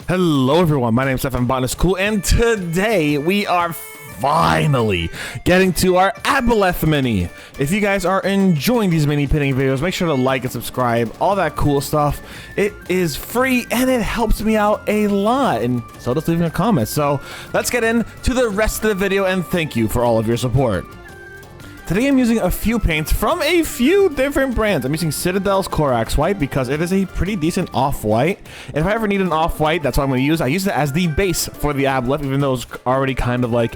Hello everyone, my name is Stefan, Botanist Cool, and today we are finally getting to our Aboleth mini. If you guys are enjoying these mini pinning videos, make sure to like and subscribe, all that cool stuff. It is free and it helps me out a lot, and so does leaving a comment. So let's get into the rest of the video, and thank you for all of your support. Today I'm using a few paints from a few different brands. I'm using Citadel's Corax White because it is a pretty decent off-white. If I ever need an off-white, that's what I'm going to use. I use it as the base for the Aboleth, even though it's already kind of like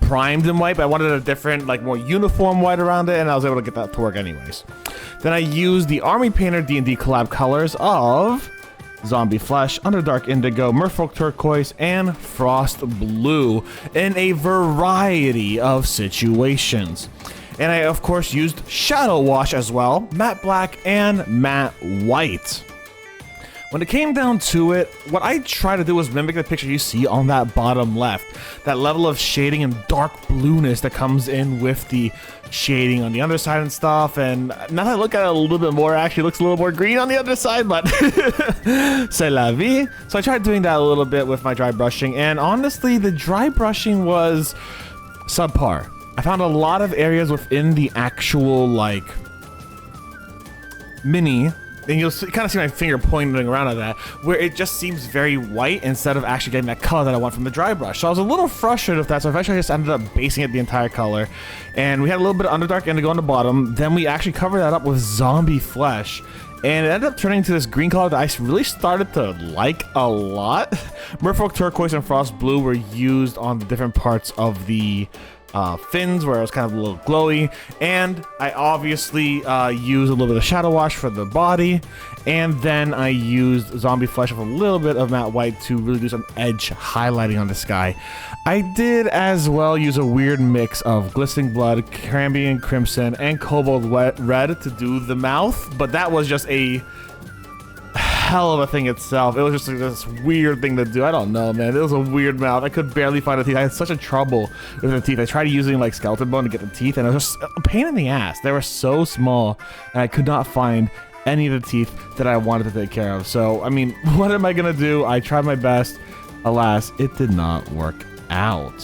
primed in white, but I wanted a different, like more uniform white around it, and I was able to get that to work anyways. Then I used the Army Painter D&D collab colors of Zombie Flesh, Underdark Indigo, Merfolk Turquoise, and Frost Blue in a variety of situations. And I, of course, used Shadow Wash as well, Matte Black and Matte White. When it came down to it, what I tried to do was mimic the picture you see on that bottom left. That level of shading and dark blueness that comes in with the shading on the underside and stuff. And now that I look at it a little bit more, it actually looks a little more green on the other side, but c'est la vie. So I tried doing that a little bit with my dry brushing, and honestly, the dry brushing was subpar. I found a lot of areas within the actual, like, mini, and you'll kind of see my finger pointing around at that, where it just seems very white instead of actually getting that color that I want from the dry brush. So I was a little frustrated with that, so eventually I just ended up basing it the entire color. And we had a little bit of Underdark Indigo on the bottom, then we actually covered that up with Zombie Flesh. And it ended up turning into this green color that I really started to like a lot. Merfolk Turquoise and Frost Blue were used on the different parts of the fins where it was kind of a little glowy, and I obviously used a little bit of Shadow Wash for the body, and then I used Zombie Flesh with a little bit of Matte White to really do some edge highlighting on the sky. I did as well use a weird mix of Glistening Blood, Cambion Crimson, and Cobalt Red to do the mouth, but that was just a hell of a thing itself. It was just like this weird thing to do. I don't know, man. It was a weird mouth. I could barely find the teeth. I had such a trouble with the teeth. I tried using like skeleton bone to get the teeth, and it was just a pain in the ass. They were so small, and I could not find any of the teeth that I wanted to take care of. So, I mean, what am I gonna do? I tried my best. Alas, it did not work out.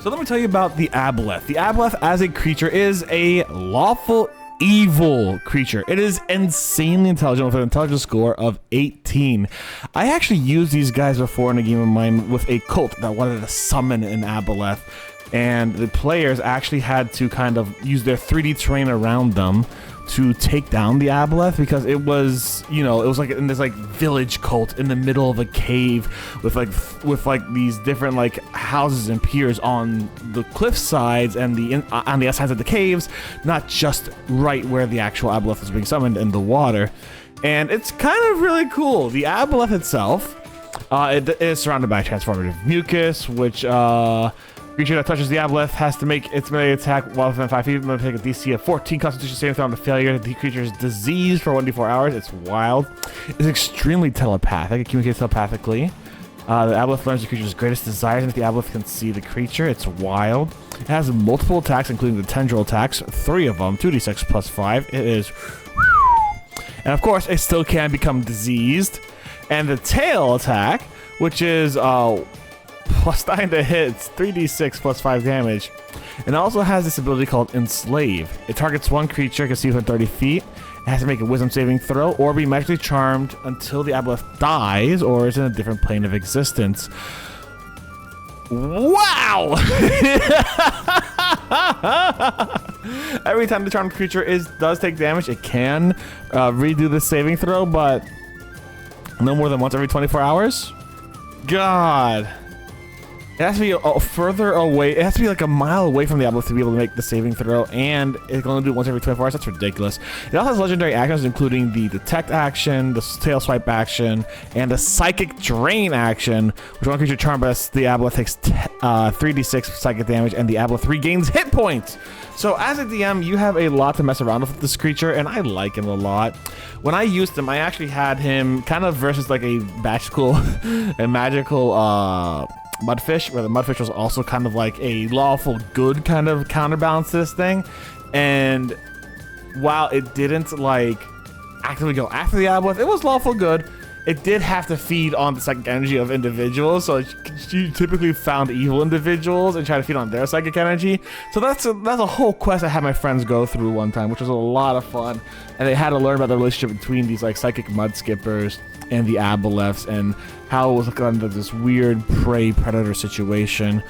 So let me tell you about the Aboleth. The Aboleth as a creature is a lawful evil creature. It is insanely intelligent with an intelligence score of 18. I actually used these guys before in a game of mine with a cult that wanted to summon an Aboleth, and the players actually had to kind of use their 3D terrain around them to take down the Aboleth, because it was, you know, it was like in this like village cult in the middle of a cave with like these different like houses and piers on the cliff sides and on the sides of the caves, not just right where the actual Aboleth is being summoned in the water. And it's kind of really cool. The Aboleth itself, it is surrounded by transformative mucus, which creature that touches the Aboleth has to make its melee attack while within 5 feet. Take a DC of 14 Constitution saving throw on the failure. The creature is diseased for 1d4 hours. It's wild. It's extremely telepathic. It communicates telepathically. The Aboleth learns the creature's greatest desires, and if the Aboleth can see the creature, it's wild. It has multiple attacks, including the tendril attacks, 3 of them, 2d6 plus 5. It is... And of course, it still can become diseased. And the tail attack, which is... plus 9 to hit, it's 3d6 plus 5 damage. And it also has this ability called Enslave. It targets one creature, can see within 30 feet. It has to make a wisdom saving throw or be magically charmed until the Aboleth dies or is in a different plane of existence. Wow! Every time the charmed creature does take damage, it can redo the saving throw, but no more than once every 24 hours? God. It has to be further away. It has to be like a mile away from the Aboleth to be able to make the saving throw, and it's going to do it once every 24 hours. That's ridiculous. It also has legendary actions, including the Detect action, the Tail Swipe action, and the Psychic Drain action, which one creature charmed by the Aboleth takes 3d6 psychic damage, and the Aboleth regains hit points. So as a DM, you have a lot to mess around with this creature, and I like him a lot. When I used him, I actually had him kind of versus like a magical Mudfish, where the Mudfish was also kind of like a lawful good kind of counterbalance to this thing. And while it didn't like actively go after the Aboleth, it was lawful good. it did have to feed on the psychic energy of individuals. So you typically found evil individuals and try to feed on their psychic energy. So that's a whole quest I had my friends go through one time, which was a lot of fun. And they had to learn about the relationship between these like psychic mud skippers and the Aboleths, and how it was kind of this weird prey predator situation.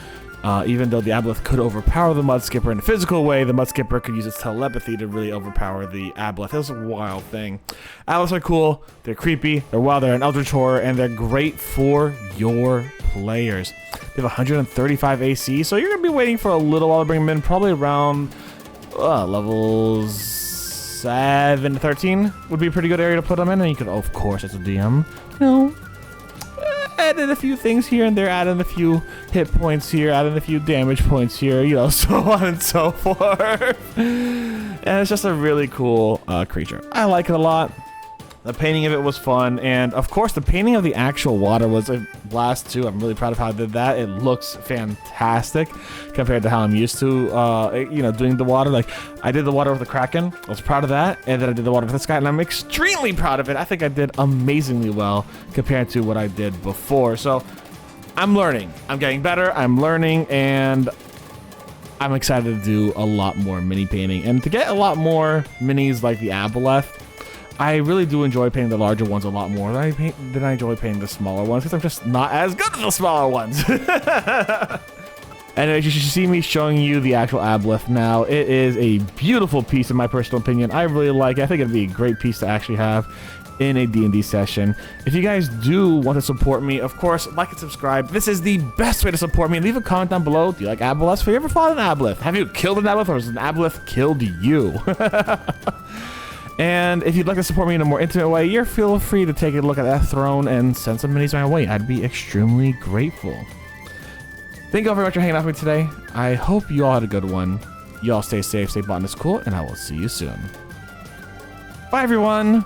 Even though the Aboleth could overpower the mud skipper in a physical way, the mud skipper could use its telepathy to really overpower the Aboleth. It was a wild thing. Aboleths are cool, they're creepy, they're wild, they're an eldritch horror, and they're great for your players. They have 135 AC, so you're going to be waiting for a little while to bring them in, probably around levels 7 to 13 would be a pretty good area to put them in, and you could, of course, as a DM, add in a few things here and there, add in a few hit points here, add in a few damage points here, so on and so forth. And it's just a really cool creature. I like it a lot. The painting of it was fun, and of course the painting of the actual water was a blast too. I'm really proud of how I did that. It looks fantastic compared to how I'm used to, doing the water. Like, I did the water with the Kraken. I was proud of that, and then I did the water with this guy, and I'm extremely proud of it. I think I did amazingly well compared to what I did before. So I'm learning. I'm getting better. I'm learning, and I'm excited to do a lot more mini painting and to get a lot more minis like the Aboleth. I really do enjoy painting the larger ones a lot more than I enjoy painting the smaller ones, because I'm just not as good as the smaller ones. And as you should see me showing you the actual Aboleth now, it is a beautiful piece in my personal opinion. I really like it. I think it'd be a great piece to actually have in a D&D session. If you guys do want to support me, of course, like and subscribe. This is the best way to support me. Leave a comment down below. Do you like Aboleths? Have you ever fought an Aboleth? Have you killed an Aboleth, or has an Aboleth killed you? And if you'd like to support me in a more intimate way, you're feel free to take a look at that throne and send some minis my way. I'd be extremely grateful. Thank you all very much for hanging out with me today. I hope you all had a good one. You all stay safe, stay Botanist Cool, and I will see you soon. Bye, everyone.